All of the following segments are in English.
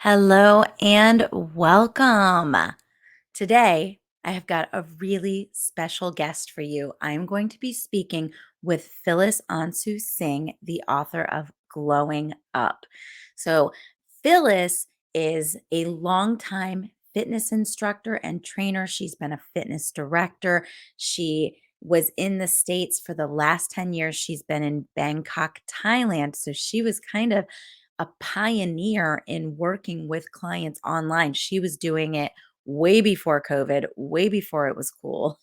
Hello and welcome. Today, I have got a really special guest for you. I am going to be speaking with Phyllis Ansusinha, the author of Glowing Up. So, Phyllis is a longtime fitness instructor and trainer. She's been a fitness director. She was in the States for the last 10 years. She's been in Bangkok, Thailand. So, she was kind of a pioneer in working with clients online. She was doing it way before COVID, way before it was cool.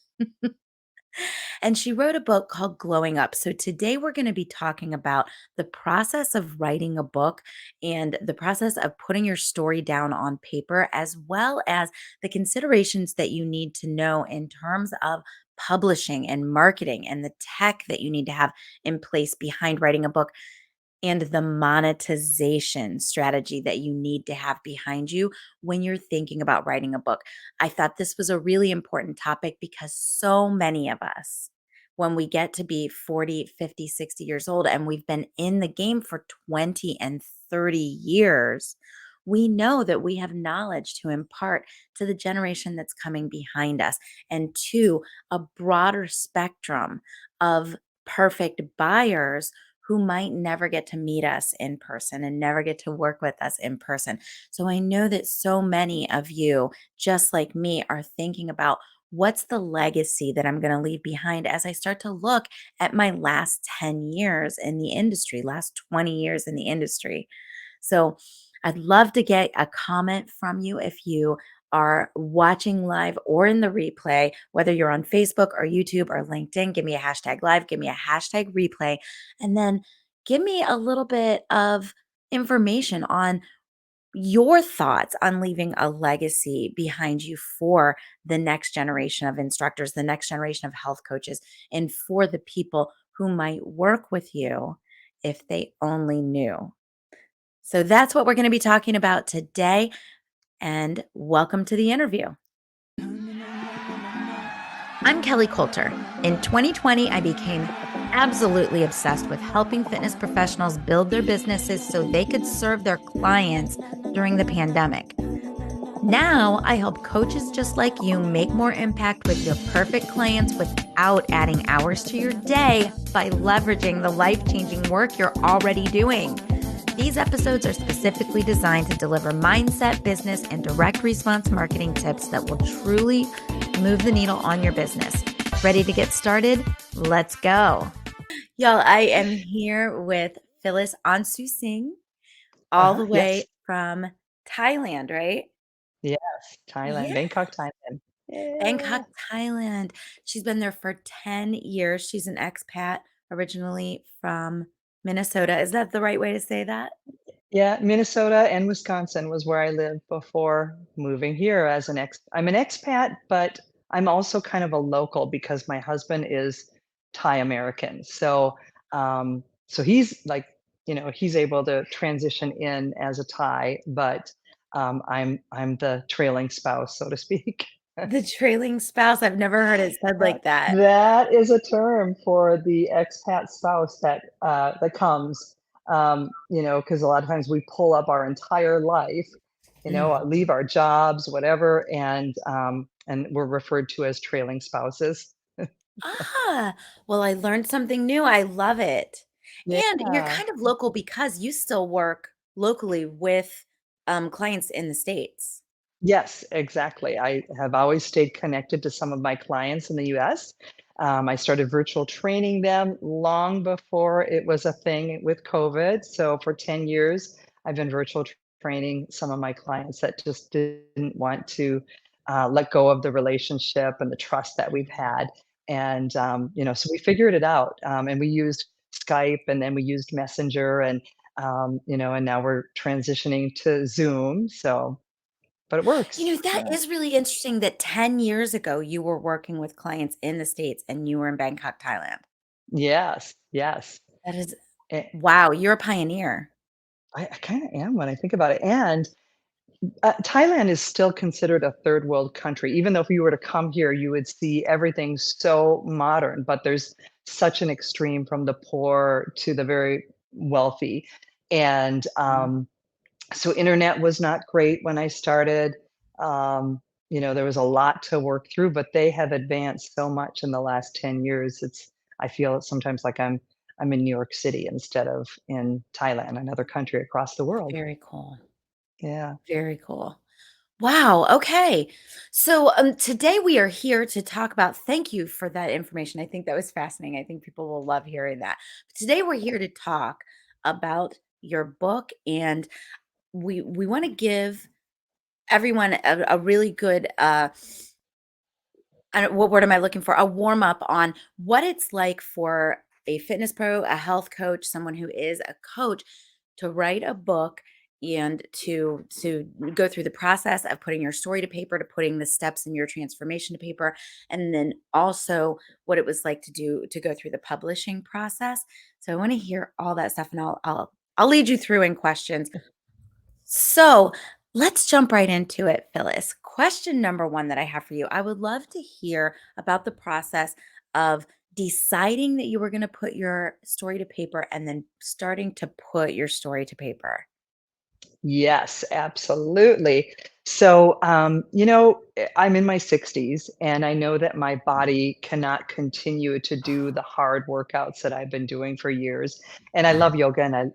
And she wrote a book called Glowing Up. So today we're going to be talking about the process of writing a book and the process of putting your story down on paper, as well as the considerations that you need to know in terms of publishing and marketing and the tech that you need to have in place behind writing a book and the monetization strategy that you need to have behind you when you're thinking about writing a book. I thought this was a really important topic because so many of us, when we get to be 40, 50, 60 years old, and we've been in the game for 20 and 30 years, we know that we have knowledge to impart to the generation that's coming behind us and to a broader spectrum of perfect buyers who might never get to meet us in person and never get to work with us in person. So I know that so many of you, just like me, are thinking about what's the legacy that I'm going to leave behind as I start to look at my last 10 years in the industry, last 20 years in the industry. So I'd love to get a comment from you if you are watching live or in the replay, whether you're on Facebook or YouTube or LinkedIn. Give me a hashtag live, give me a hashtag replay, and then give me a little bit of information on your thoughts on leaving a legacy behind you for the next generation of instructors, the next generation of health coaches, and for the people who might work with you if they only knew. So that's what we're going to be talking about today. And welcome to the interview. I'm Kelly Coulter. In 2020, I became absolutely obsessed with helping fitness professionals build their businesses so they could serve their clients during the pandemic. Now, I help coaches just like you make more impact with your perfect clients without adding hours to your day by leveraging the life-changing work you're already doing. These episodes are specifically designed to deliver mindset, business, and direct response marketing tips that will truly move the needle on your business. Ready to get started? Let's go. Y'all, I am here with Phyllis Ansusinha, all the Yes. way from Thailand, right? Yes, Thailand, Yeah. Bangkok, Thailand. Bangkok, Yeah. Thailand. She's been there for 10 years. She's an expat originally from Minnesota. Is that the right way to say that? Yeah, Minnesota and Wisconsin was where I lived before moving here as I'm an expat, but I'm also kind of a local because my husband is Thai American. So he's like, he's able to transition in as a Thai, but I'm the trailing spouse, so to speak. The trailing spouse. I've never heard it said like that. That is a term for the expat spouse that comes, because a lot of times we pull up our entire life, Mhm. leave our jobs, whatever, and we're referred to as trailing spouses. Ah, well, I learned something new. I love it. And you're Yeah. kind of local because you still work locally with clients in the States. Yes, exactly. I have always stayed connected to some of my clients in the US. I started virtual training them long before it was a thing with COVID. So for 10 years, I've been training some of my clients that just didn't want to let go of the relationship and the trust that we've had. So we figured it out, and we used Skype, and then we used Messenger, and now we're transitioning to Zoom. But it You works. know, that Yeah. is really interesting that 10 years ago you were working with clients in the States and you were in Bangkok, Thailand. Yes, yes. That is, Eh, wow, you're a pioneer. I kinda am when I think about it, and, Thailand is still considered a third world country. Even though if you were to come here, you would see everything so modern, but there's such an extreme from the poor to the very wealthy, and, So internet was not great when I started. Um, there was a lot to work through, but they have advanced so much in the last 10 years. I feel sometimes like I'm in New York City instead of in Thailand, another country across the world. Very cool. Yeah. Very cool. Wow. Okay. So today we are here to talk about, thank you for that information. I think that was fascinating. I think people will love hearing that. Today we're here to talk about your book, and we want to give everyone a really good what word am I looking for? A warm up on what it's like for a fitness pro, a health coach, someone who is a coach to write a book and to go through the process of putting your story to paper, to putting the steps in your transformation to paper, and then also what it was like to go through the publishing process. So I want to hear all that stuff, and I'll lead you through in questions. So let's jump right into it, Phyllis. Question number one that I have for you, I would love to hear about the process of deciding that you were going to put your story to paper and then starting to put your story to paper. Yes, absolutely. So, I'm in my 60s and I know that my body cannot continue to do the hard workouts that I've been doing for years. And I love yoga and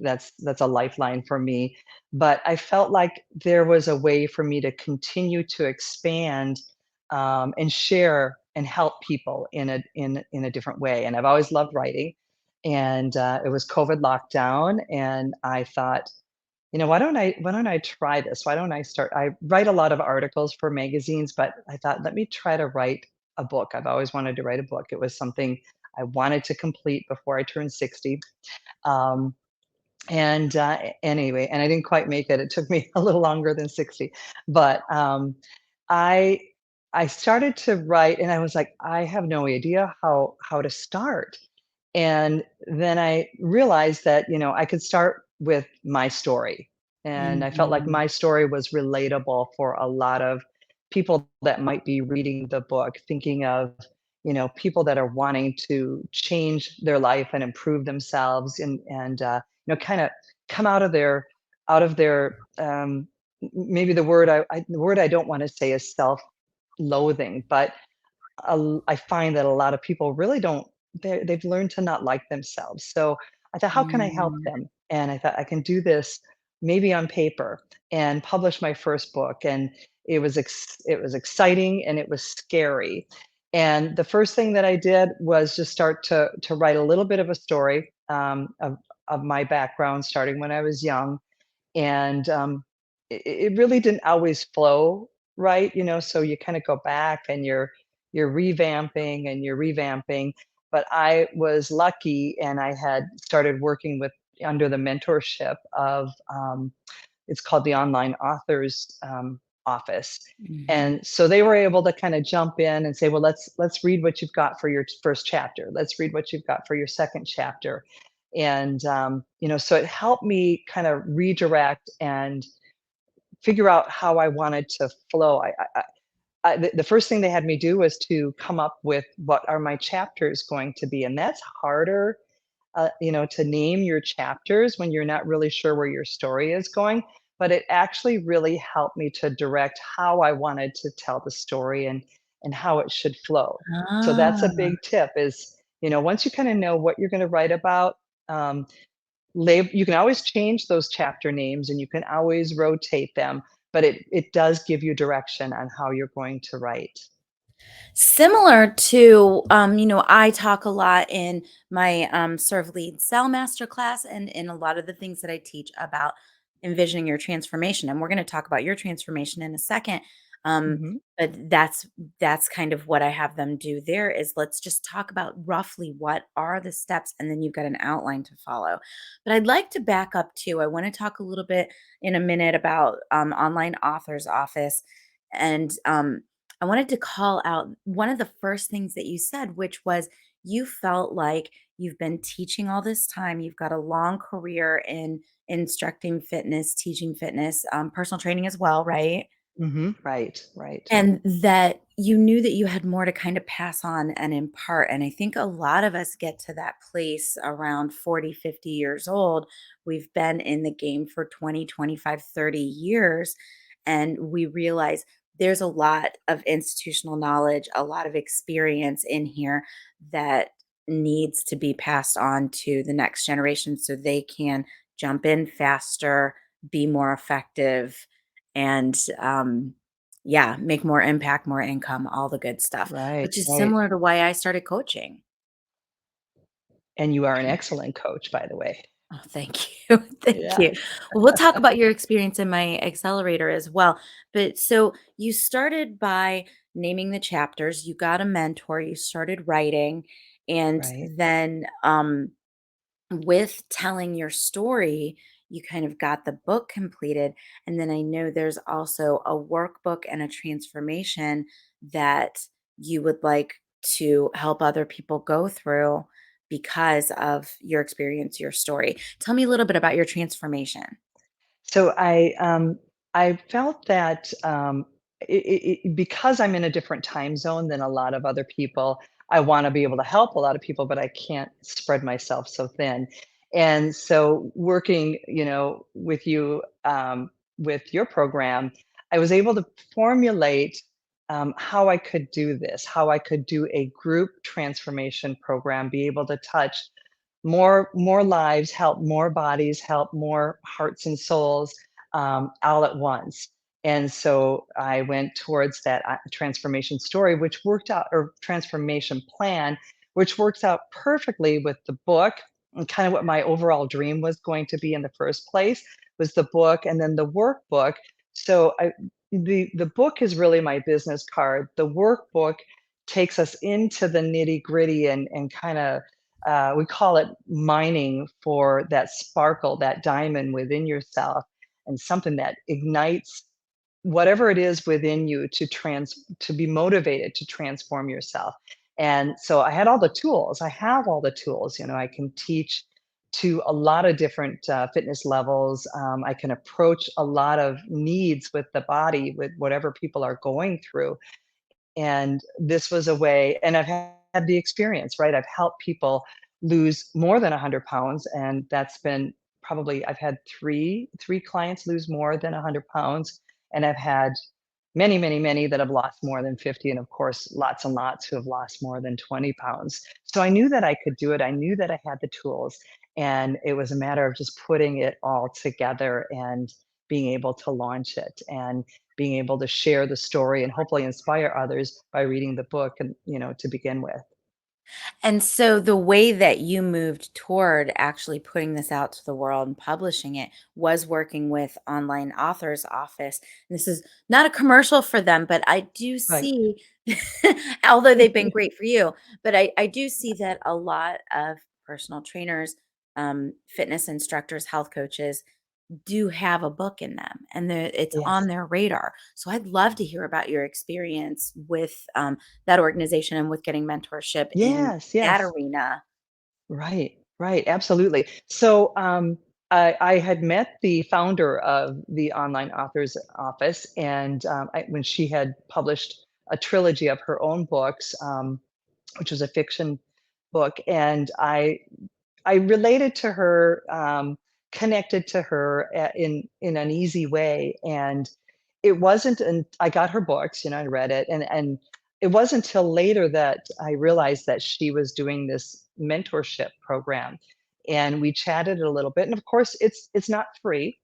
that's a lifeline for me. But I felt like there was a way for me to continue to expand and share and help people in a different way. And I've always loved writing. And it was COVID lockdown, and I thought, why don't I try this? Why don't I start I write a lot of articles for magazines, but I thought, let me try to write a book. I've always wanted to write a book. It was something I wanted to complete before I turned 60. Um, and anyway, and I didn't quite make it. It took me a little longer than 60. But I I started to write and I was like, I have no idea how to start. And then I realized that, I could start with my story. And I felt like Mhm. my story was relatable for a lot of people that might be reading the book, thinking of, people that are wanting to change their life and improve themselves and kind of come out of their maybe the word I don't want to say is self-loathing, but I find that a lot of people really don't they've learned to not like themselves. So I thought, how can I help Mm. them? And I thought I can do this maybe on paper and publish my first book. And it was exciting and it was scary. And the first thing that I did was just start to write a little bit of a story of my background, starting when I was young, and it really didn't always flow right, so you kind of go back and you're revamping and you're revamping. But I was lucky and I had started working with under the mentorship of it's called the Online Authors Office. Mhm. And so they were able to kind of jump in and say, well, let's read what you've got for your first chapter. Let's read what you've got for your second chapter. And so it helped me kind of redirect and figure out how I wanted to flow. The first thing they had me do was to come up with what are my chapters going to be, and that's harder, to name your chapters when you're not really sure where your story is going. But it actually really helped me to direct how I wanted to tell the story and how it should flow. So that's a Ah. big tip is, once you kind of know what you're going to write about, um, you can always change those chapter names and you can always rotate them, but it does give you direction on how you're going to write. Similar to, I talk a lot in my Serve Lead Sell Master class and in a lot of the things that I teach about envisioning your transformation. And we're going to talk about your transformation in a second. Mhm. But that's kind of what I have them do there is let's just talk about roughly what are the steps, and then you've got an outline to follow. But I'd like to back up too. I want to talk a little bit in a minute about online authors office, and I wanted to call out one of the first things that you said, which was you felt like you've been teaching all this time. You've got a long career in instructing fitness, teaching fitness, personal training as well, right? Right, right, and that you knew that you had more to kind of pass on and impart. And I think a lot of us get to that place around 40, 50 years old. We've been in the game for 20, 25, 30 years, and we realize there's a lot of institutional knowledge, a lot of experience in here that needs to be passed on to the next generation so they can jump in faster, be more effective, and yeah, make more impact, more income, all the good stuff, right, which is right. similar to why I started coaching. And you are an excellent coach, by the way. Oh, thank you. Thank you. Yes. Well, we'll talk about your experience in my accelerator as well. But so you started by naming the chapters, you got a mentor, you started writing, and Right. then with telling your story, you kind of got the book completed. And then I know there's also a workbook and a transformation that you would like to help other people go through because of your experience, your story. Tell me a little bit about your transformation. So I felt that because I'm in a different time zone than a lot of other people, I want to be able to help a lot of people, but I can't spread myself so thin. And so working, with you with your program, I was able to formulate how I could do this, how I could do a group transformation program, be able to touch more lives, help more bodies, help more hearts and souls, all at once. And so I went towards that transformation story, which worked out, or transformation plan, which works out perfectly with the book, and kind of what my overall dream was going to be in the first place was the book and then the workbook. So the book is really my business card. The workbook takes us into the nitty gritty and kind of we call it mining for that sparkle, that diamond within yourself, and something that ignites whatever it is within you to be motivated to transform yourself. And so I had all the tools. I have all the tools. I can teach to a lot of different fitness levels. I can approach a lot of needs with the body, with whatever people are going through. And this was a way, and I've had the experience, right? I've helped people lose more than 100 pounds, and that's been probably I've had three clients lose more than 100 pounds, and I've had many, many, many that have lost more than 50, and of course, lots and lots who have lost more than 20 pounds. So I knew that I could do it. I knew that I had the tools, and it was a matter of just putting it all together and being able to launch it and being able to share the story and hopefully inspire others by reading the book and to begin with. And so the way that you moved toward actually putting this out to the world and publishing it was working with Online Authors Office. And this is not a commercial for them, but I do Right. see, although they've been great for you, but I do see that a lot of personal trainers, fitness instructors, health coaches do have a book in them and it's on Yes. their radar. So I'd love to hear about your experience with that organization and with getting mentorship in Yes, that yes. arena. Right, right, absolutely. So, I had met the founder of the Online Authors Office, and when she had published a trilogy of her own books, which was a fiction book, and I related to her, connected to her in an easy way, and it wasn't and I got her books, I read it, and it wasn't until later that I realized that she was doing this mentorship program, and we chatted a little bit, and of course, it's not free,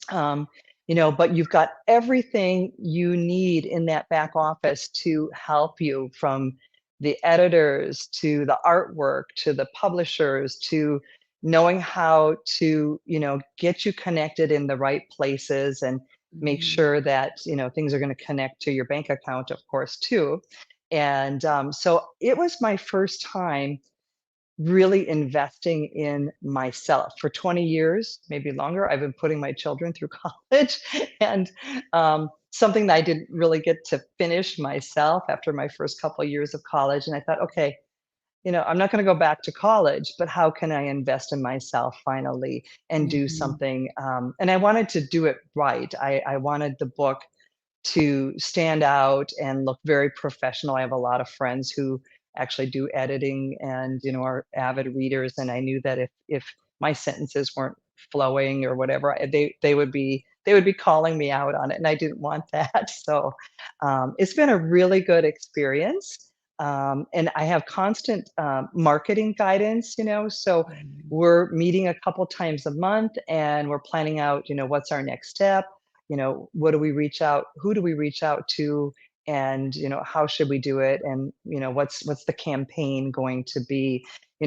um, but you've got everything you need in that back office to help you from the editors to the artwork to the publishers to knowing how to, get you connected in the right places and make Mhm. sure that, things are going to connect to your bank account, of course, too. And so it was my first time really investing in myself. For 20 years, maybe longer, I've been putting my children through college, and something that I didn't really get to finish myself after my first couple of years of college. And I thought, okay, I'm not going to go back to college, but how can I invest in myself finally and do Mhm. something? And I wanted to do it right. I wanted the book. to stand out and look very professional. I have a lot of friends who actually do editing and, are avid readers, and I knew that if my sentences weren't flowing or whatever, they would be calling me out on it, and I didn't want that. So, it's been a really good experience, and I have constant, marketing guidance, so Mhm. we're meeting a couple times a month, and we're planning out, what's our next step, what do we reach out who do we reach out to, and how should we do it, and what's the campaign going to be,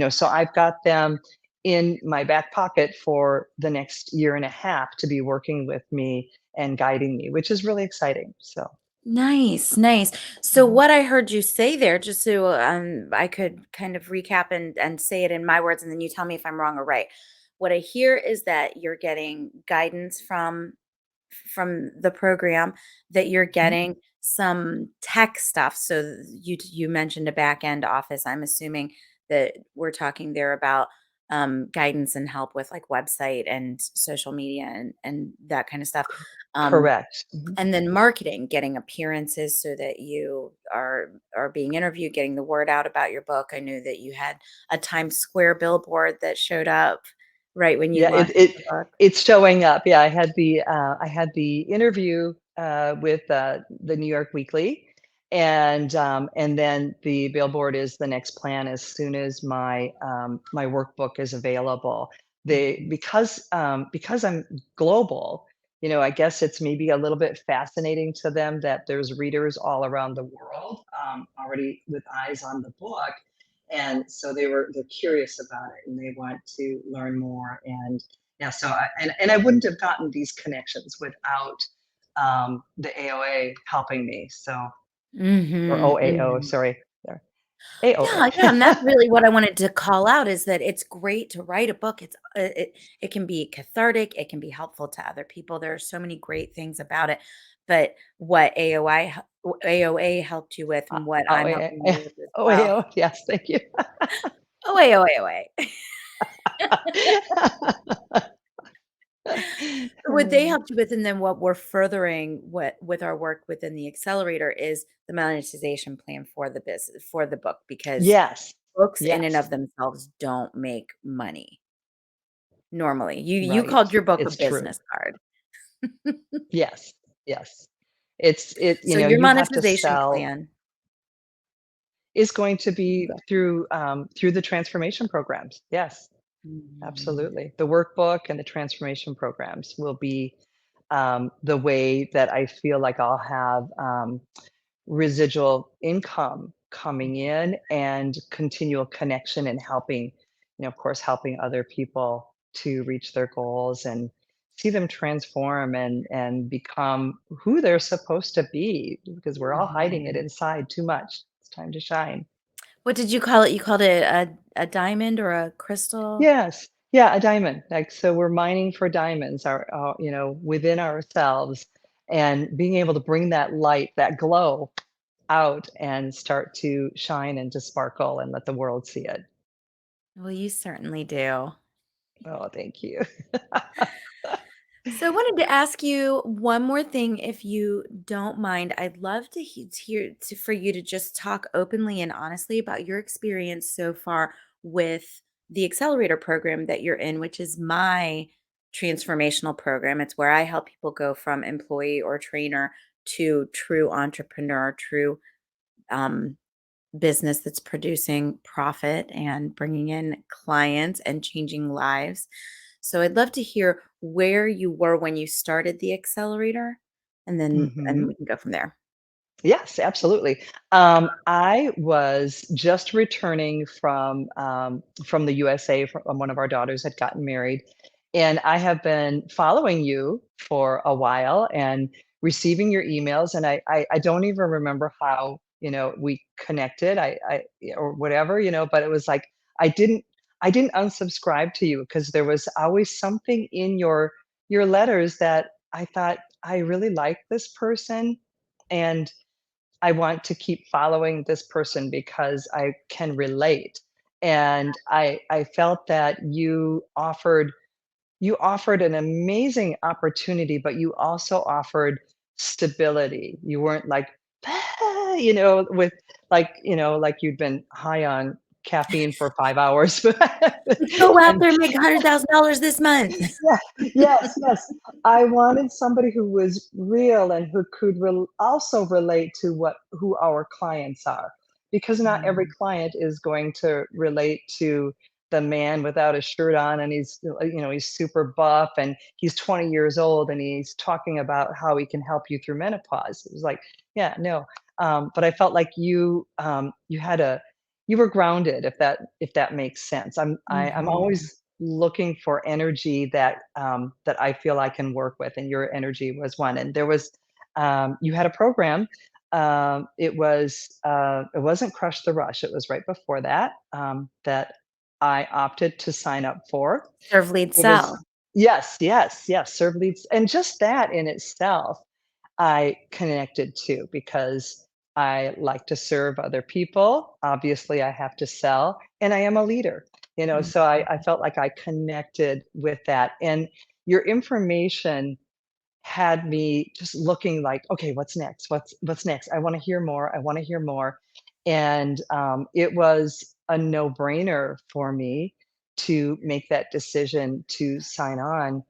so I've got them in my back pocket for the next year and a half to be working with me and guiding me, which is really exciting. So Nice, nice. So mhm. what I heard you say there, just so I could kind of recap and say it in my words, and then you tell me if I'm wrong or right. What I hear is that you're getting guidance from the program, that you're Mhm. getting some tech stuff. So you mentioned a back end office. I'm assuming that we're talking there about guidance and help with like website and social media and that kind of stuff. Um, Correct. Mhm. and then marketing, getting appearances so that you are being interviewed, getting the word out about your book. I knew that you had a Times Square billboard that showed up right when you Yeah, it launched it the book. it's showing up. Yeah, I had the interview with the New York Weekly, and then the billboard is the next plan as soon as my workbook is available. They Mhm. because I'm global, I guess it's maybe a little bit fascinating to them that there's readers all around the world, already with eyes on the book, and so they're curious about it and they want to learn more, and yeah, so and I wouldn't have gotten these connections without the AOA helping me, so or Mhm, OAO, mhm. sorry, there, AOA. Yeah, yeah, and that's really what I wanted to call out is that it's great to write a book. It can be cathartic, it can be helpful to other people. There are so many great things about it. But what AOA helped you with and what I'm OAA, helping you with as well. OAO, yes, thank you. OA, OA, OA. What they helped you with, and then what we're furthering what with our work within the accelerator is the monetization plan for the business for the book, because Yes, books in and yes, of themselves don't make money normally. You right, called your book a it's true. business card. Yes, yes. It So your you have to monetization sell plan, is going to be go. through the transformation programs. Yes, Mhm. absolutely. The workbook and the transformation programs will be the way that I feel like I'll have residual income coming in and continual connection and helping, of course, helping other people to reach their goals and see them transform and become who they're supposed to be because we're all hiding it Mhm. inside too much. It's time to shine. What did you call it? You called it a diamond or a crystal? Yes. Yeah, a diamond. Like, so we're mining for diamonds, within ourselves and being able to bring that light, that glow out and start to shine and to sparkle and let the world see it. Well, you certainly do. Oh, thank you. So I wanted to ask you one more thing, if you don't mind. I'd love to for you to just talk openly and honestly about your experience so far with the accelerator program that you're in, which is my transformational program. It's where I help people go from employee or trainer to true entrepreneur, true um, business that's producing profit and bringing in clients and changing lives. So I'd love to hear where you were when you started the accelerator, and Mhm. we can go from there. Yes, absolutely. I was just returning from the USA. One of our daughters had gotten married, and I have been following you for a while and receiving your emails. And I don't even remember how we connected. Or whatever but it was like I didn't I didn't unsubscribe to you because there was always something in your letters that I thought I really like this person and I want to keep following this person because I can relate. And I felt that you offered an amazing opportunity, but you also offered stability. You weren't like, "Ah," with like you'd been high on caffeine for 5 hours. Go out And there and make $100,000 this month. yeah, yes, yes. I wanted somebody who was real and who could also relate to who our clients are, because not every Mm, client is going to relate to the man without a shirt on, and he's super buff and he's 20 years old and he's talking about how he can help you through menopause. It was like, yeah, no. But I felt like you were grounded, if that makes sense. I'm mhm. always looking for energy that I feel I can work with, and your energy was one. And you had a program. It wasn't Crush the Rush. It was right before that that I opted to sign up for. Serve, lead, It was sell. yes, yes, yes. Serve leads, and just that in itself I connected to, because I like to serve other people. Obviously, I have to sell, and I am a leader, so I felt like I connected with that. And your information had me just looking like, okay, what's next? What's next? I want to hear more. I want to hear more. And it was a no brainer for me to make that decision to sign on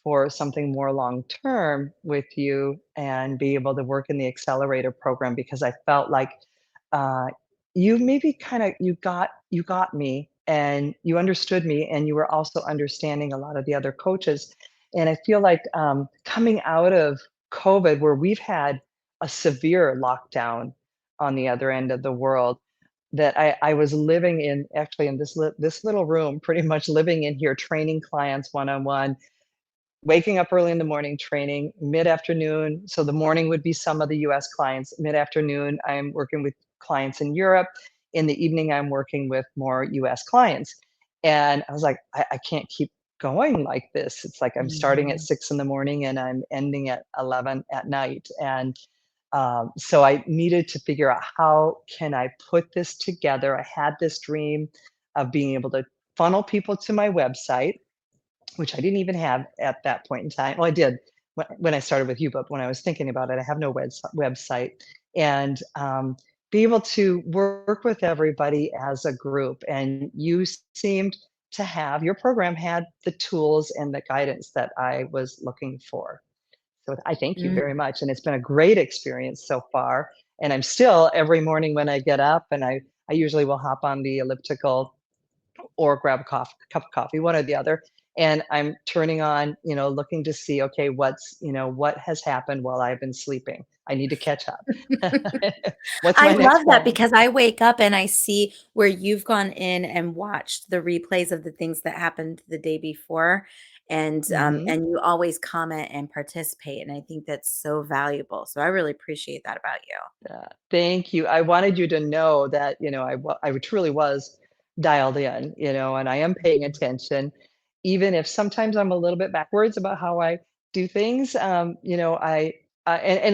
for something more long term with you and be able to work in the accelerator program, because I felt like uh, you maybe kind of you got me and you understood me, and you were also understanding a lot of the other coaches. And I feel like coming out of COVID, where we've had a severe lockdown on the other end of the world, that I was living in, actually in this little room, pretty much living in here, training clients one on one, waking up early in the morning, training mid-afternoon. So the morning would be some of the US clients. Mid-afternoon, I'm working with clients in Europe. In the evening, I'm working with more US clients. And I was like, I can't keep going like this. It's like I'm starting at Mhm. 6 in the morning and I'm ending at 11 at night. And so I needed to figure out, how can I put this together? I had this dream of being able to funnel people to my website, which I didn't even have at that point in time. Well, I did when I started with you, but when I was thinking about it, I have no website. And be able to work with everybody as a group. And you seemed to have, your program had the tools and the guidance that I was looking for. So I thank you Mm. very much. And it's been a great experience so far. And I'm still, every morning when I get up, and I usually will hop on the elliptical or grab a cup of coffee, one or the other. And I'm turning on, looking to see, okay, what has happened while I've been sleeping. I need to catch up. What's I my next love that plan? because I wake up and I see where you've gone in and watched the replays of the things that happened the day before, Hmm. and you always comment and participate, and I think that's so valuable. So I really appreciate that about you. Thank you. I wanted you to know that, I truly was dialed in, and I am paying attention, even if sometimes I'm a little bit backwards about how I do things. And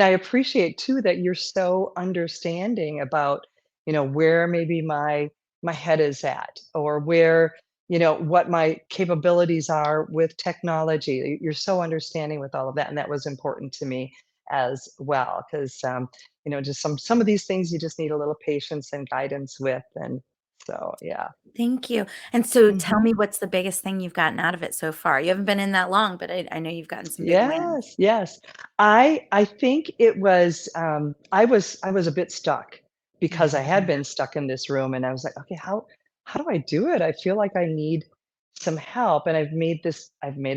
I appreciate too that you're so understanding about, where maybe my head is at, or where, what my capabilities are with technology. You're so understanding with all of that, and that was important to me as well, because just some of these things you just need a little patience and guidance with. And so, yeah. Thank you. And so tell Mhm. me, what's the biggest thing you've gotten out of it so far? You haven't been in that long, but I know you've gotten some big wins. Yes, yes. I think it was, I was a bit stuck, because I had Mhm. been stuck in this room, and I was like, "Okay, how do I do it? I feel like I need some help." And I've made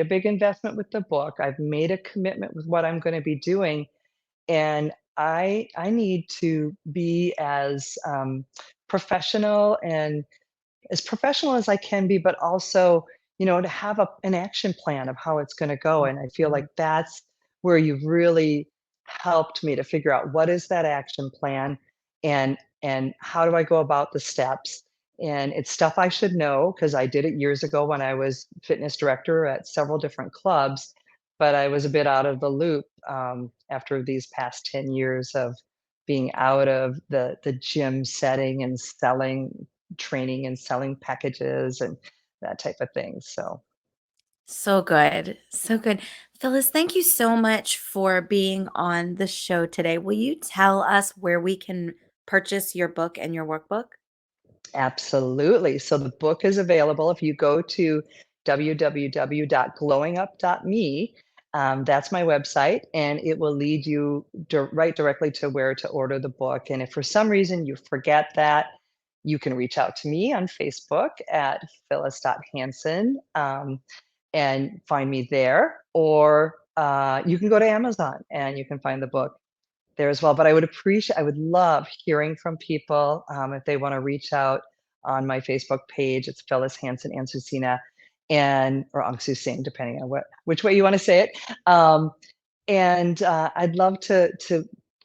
a big investment with the book. I've made a commitment with what I'm gonna be doing, and I need to be professional and as professional as I can be, but also, to have an action plan of how it's going to go. And I feel like Mhm. that's where you've really helped me to figure out, what is that action plan, and how do I go about the steps. And it's stuff I should know, because I did it years ago when I was fitness director at several different clubs, but I was a bit out of the loop after these past 10 years of being out of the gym setting and selling training and selling packages and that type of thing. So, So good. So good. Phyllis, thank you so much for being on the show today. Will you tell us where we can purchase your book and your workbook? Absolutely. So the book is available if you go to www.glowingup.me. That's my website, and it will lead you right directly to where to order the book. And if for some reason you forget that, you can reach out to me on Facebook at phyllis.hanson and find me there, or you can go to Amazon and you can find the book there as well. But I would love hearing from people if they want to reach out on my Facebook page. It's Phyllis Hanson Ansusinha and or Ansusing, depending on which way you want to say it. And I'd love to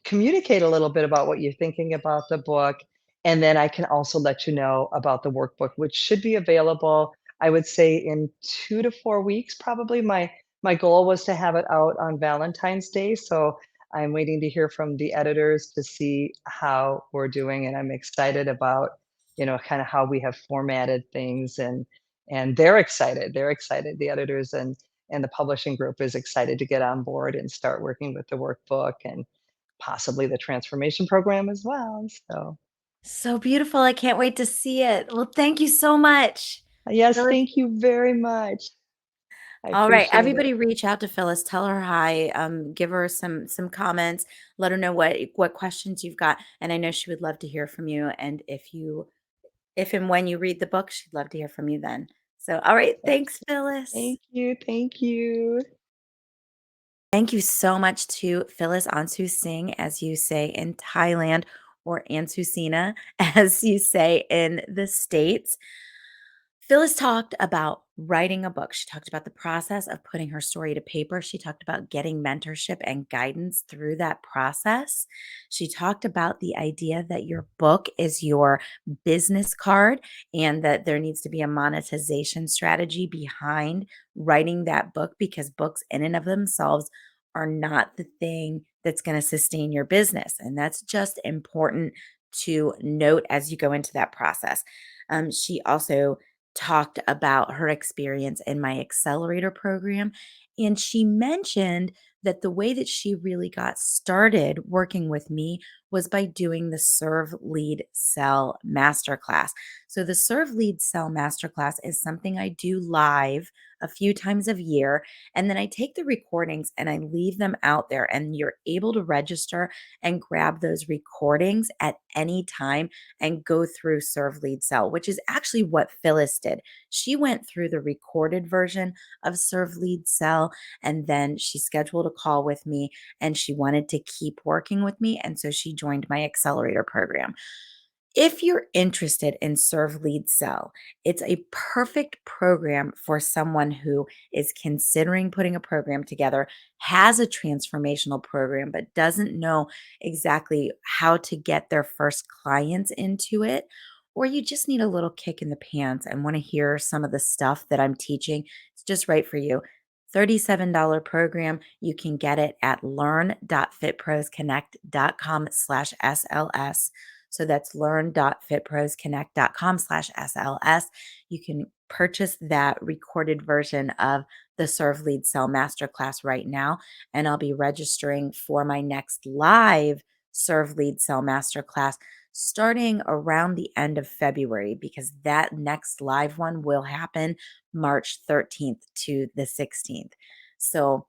communicate a little bit about what you're thinking about the book, and then I can also let you know about the workbook, which should be available, I would say, in 2 to 4 weeks. Probably my goal was to have it out on Valentine's Day, so I'm waiting to hear from the editors to see how we're doing, and I'm excited about kind of how we have formatted things, and they're excited. They're excited. The editors and the publishing group is excited to get on board and start working with the workbook and possibly the transformation program as well. So, So beautiful. I can't wait to see it. Well, thank you so much. yes, Phyllis. thank you very much. I All right. appreciate it. Everybody reach out to Phyllis. Tell her hi. Give her some comments. Let her know what questions you've got. And I know she would love to hear from you. And if and when you read the book, she'd love to hear from you then. So, all right. Thanks, Yes. Phyllis. Thank you. Thank you. Thank you so much to Phyllis Ansu Singh, as you say in Thailand, or Ansusina, as you say in the States. Phyllis talked about writing a book. She talked about the process of putting her story to paper. She talked about getting mentorship and guidance through that process. She talked about the idea that your book is your business card and that there needs to be a monetization strategy behind writing that book, because books in and of themselves are not the thing that's going to sustain your business. And that's just important to note as you go into that process. She also talked about her experience in my accelerator program. And she mentioned that the way that she really got started working with me was by doing the Serve Lead Sell Masterclass. So, the Serve Lead Sell Masterclass is something I do live a few times a year. And then I take the recordings and I leave them out there, and you're able to register and grab those recordings at any time and go through Serve Lead Sell, which is actually what Phyllis did. She went through the recorded version of Serve Lead Sell, and then she scheduled a call with me and she wanted to keep working with me. And so she joined my accelerator program. If you're interested in Serve Lead Sell, it's a perfect program for someone who is considering putting a program together, has a transformational program, but doesn't know exactly how to get their first clients into it, or you just need a little kick in the pants and want to hear some of the stuff that I'm teaching. It's just right for you. $37 program. You can get it at learn.fitprosconnect.com/SLS. So that's learn.fitprosconnect.com/SLS. You can purchase that recorded version of the Serve Lead Sell Masterclass right now. And I'll be registering for my next live Serve Lead Sell Masterclass starting around the end of February, because that next live one will happen March 13th to the 16th. So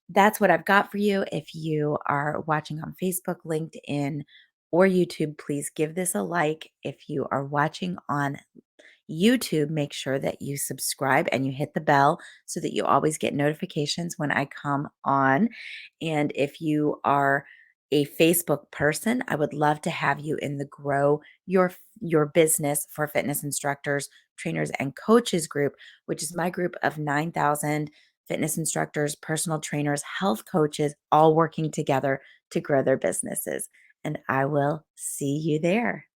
that's what I've got for you. If you are watching on Facebook, LinkedIn, or YouTube, please give this a like. If you are watching on YouTube, make sure that you subscribe and you hit the bell so that you always get notifications when I come on. And if you are a Facebook person, I would love to have you in the Grow Your Business for Fitness Instructors, Trainers, and Coaches group, which is my group of 9,000 fitness instructors, personal trainers, health coaches, all working together to grow their businesses. And I will see you there.